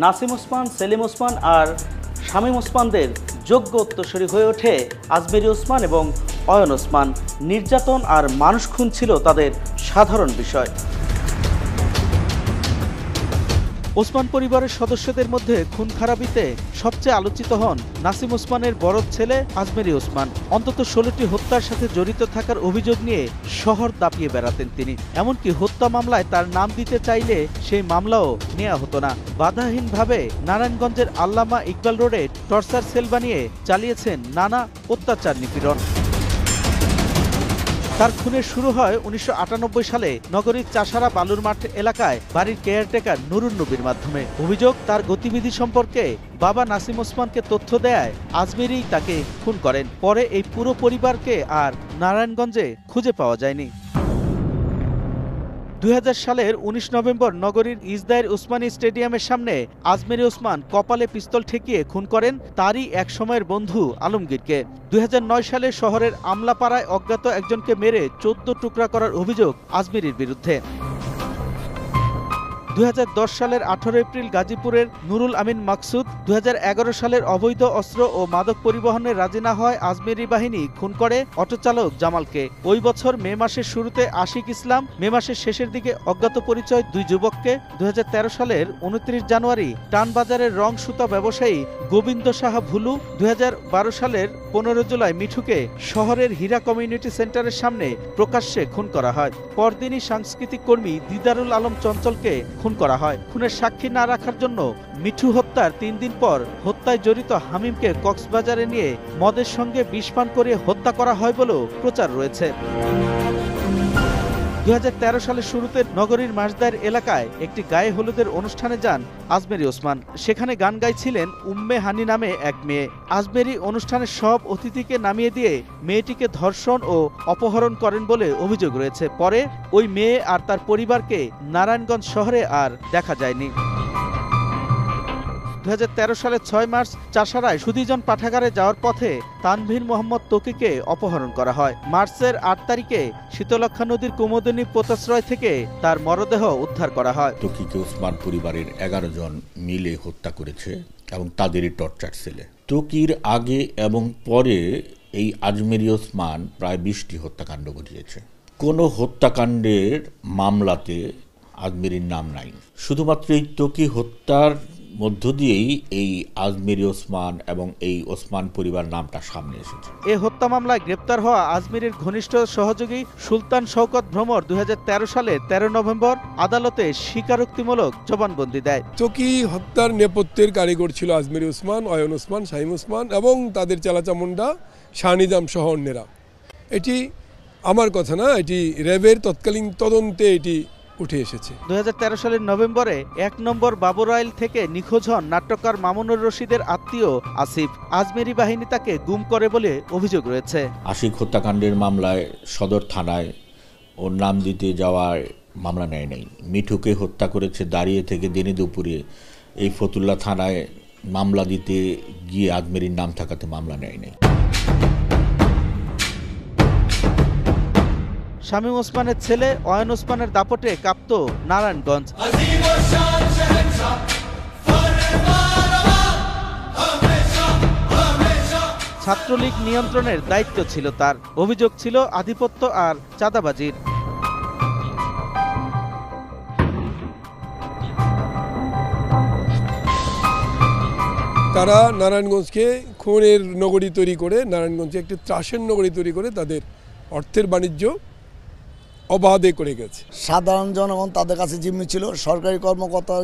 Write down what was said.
নাসিম ওসমান, সেলিম ওসমান আর শামীম ওসমানদের যোগ্য উত্তরসূরি হয়ে ওঠে আজমেরী ওসমান এবং অয়ন ওসমান। নির্যাতন আর মানুষ খুন ছিল তাদের সাধারণ বিষয়। ওসমান পরিবারের সদস্যদের মধ্যে খুন খারাপিতে সবচেয়ে আলোচিত হন নাসিম ওসমানের বড় ছেলে আজমেরী ওসমান। অন্তত 16টি হত্যার সাথে জড়িত থাকার অভিযোগ নিয়ে শহর দাপিয়ে বেড়াতেন তিনি। এমনকি হত্যা মামলায় তার নাম দিতে চাইলে সেই মামলাও নেওয়া হতো না। বাধাহীনভাবে নারায়ণগঞ্জের আল্লামা ইকবাল রোডে টর্চার সেল বানিয়ে চালিয়েছেন নানা অত্যাচার নিপীড়ন। তার খুনের শুরু হয় 1998 সালে নগরীর চাষারা বালুর মাঠ এলাকায় বাড়ির কেয়ারটেকার নুরুন নবীর মাধ্যমে। অভিযোগ, তার গতিবিধি সম্পর্কে বাবা নাসিম ওসমানকে তথ্য দেয় আজমেরীই তাকে খুন করেন। পরে এই পুরো পরিবারকে আর নারায়ণগঞ্জে খুঁজে পাওয়া যায়নি। 2000 সালের 19 নভেম্বর নগরীর ইজদায়ের উসমানী স্টেডিয়ামের সামনে আজমেরী ওসমান কপালে পিস্তল ঠেকিয়ে খুন করেন তারই এক সময়ের বন্ধু আলমগীরকে। 2009 সালে শহরের আমলাপাড়ায় অজ্ঞাত একজনকে মেরে 14 টুকরা করার অভিযোগ আজমেরীর বিরুদ্ধে। 2010 সালের 18 এপ্রিল গাজীপুরের নুরুল আমিন মাকসুদ, 2011 সালের অবৈধ অস্ত্র ও মাদক পরিবহনের রাজি না হয় আজমেরী বাহিনী খুন করে অটোচালক জামালকে। ওই বছর মে মাসের শুরুতে আশিক ইসলাম, মে মাসের শেষের দিকে অজ্ঞাত পরিচয় 2 যুবককে, 2013 সালের 29 জানুয়ারি টানবাজারের রং সুতা ব্যবসায়ী গোবিন্দ সাহা ভুলু, 2012 সালের 15 জুলাই মিঠুকে শহরের হীরা কমিউনিটি সেন্টারের সামনে প্রকাশ্যে খুন করা হয়। পরদিনই সাংস্কৃতিক কর্মী দিদারুল আলম চঞ্চলকে খুন করা হয়। খুনের সাক্ষী না রাখার জন্য মিঠু হত্যার 3 দিন পর হত্যায় জড়িত হামিমকে কক্সবাজারে নিয়ে মদের সঙ্গে বিষ পান করে হত্যা করা হয় বলেও প্রচার রয়েছে। 2013 সালের শুরুতে নগরীর মাসদার এলাকায় একটি গায়ে হলুদের অনুষ্ঠানে যান আজমেরী ওসমান। সেখানে গান গাইছিলেন উম্মে হানি নামে এক মেয়ে। আজমেরী অনুষ্ঠানের সব অতিথিকে নামিয়ে দিয়ে মেয়েটিকে ধর্ষণ ও অপহরণ করেন বলে অভিযোগ রয়েছে। পরে ওই মেয়ে আর তার পরিবারকে নারায়ণগঞ্জ শহরে আর দেখা যায়নি। 2013 সালের 6 মার্চ চাষারায় সুধীজন পাঠাগারে যাওয়ার পথে তানভীর মোহাম্মদ তকিকে অপহরণ করা হয়। মার্চের 8 তারিখে শীতলক্ষা নদীর কুমুদিনী পোতাশ্রয় থেকে তার মরদেহ উদ্ধার করা হয়। তকিকে ওসমান পরিবারের 11 জন মিলে হত্যা করেছে এবং তাদেরই টর্চার সেলে। তকির আগে এবং পরে এই আজমেরী ওসমান প্রায় 20টি হত্যাকাণ্ড ঘটিয়েছে। কোনো হত্যাকাণ্ডের মামলাতে আজমেরীর নাম নাই। শুধুমাত্র এই তকি হত্যার মধ্য দিয়েই এই আজমেরী ওসমান এবং এই ওসমান পরিবার নামটা সামনে এসেছে। এই হত্যা মামলায় গ্রেপ্তার হওয়া আজমেরীর ঘনিষ্ঠ সহযোগী সুলতান শওকত ভ্রমর 2013 সালে 13 নভেম্বর আদালতে স্বীকারোক্তিমূলক জবানবন্দি দেয়। তকি হত্যার নেপথ্যের কারিগর ছিল আজমেরী ওসমান, অয়ন ওসমান, শামীম ওসমান এবং তাদের চালাচামুন্ডা শাহনিজাম সহ অন্যেরা। এটি আমার কথা না, এটি র্যাবের তৎকালীন তদন্তে এটি উঠে এসেছে। 2013 সালের নভেম্বরে 1 নম্বর বাবুরাইল থেকে নিখোঁজ হন নাট্যকার মামুনুর রশিদের আত্মীয় আসিফ। আজমেরী বাহিনী তাকে গুম করে বলে অভিযোগ রয়েছে। আশিক হত্যাকাণ্ডের মামলায় সদর থানায় ওর নাম দিতে যাওয়ার মামলা নেয় নাই। মিঠুকে হত্যা করেছে দাঁড়িয়ে থেকে দিনে দুপুরে এই ফতুল্লা থানায় মামলা দিতে গিয়ে আজমেরীর নাম থাকাতে মামলা নেয় নাই। শামীম ওসমানের ছেলে অয়ন ওসমানের দাপটে কাঁপত নারায়ণগঞ্জ। ছাত্রলীগ নিয়ন্ত্রণের দায়িত্ব ছিল তার। অভিযোগ ছিল আধিপত্য আর চাঁদাবাজির। তারা নারায়ণগঞ্জকে খুনের নগরী তৈরি করে, নারায়ণগঞ্জে একটি ত্রাসের নগরী তৈরি করে তাদের অর্থের বাণিজ্য অবাধে করে গেছে। সাধারণ জনগণ তাদের কাছে জিম্মি ছিল, সরকারি কর্মকর্তা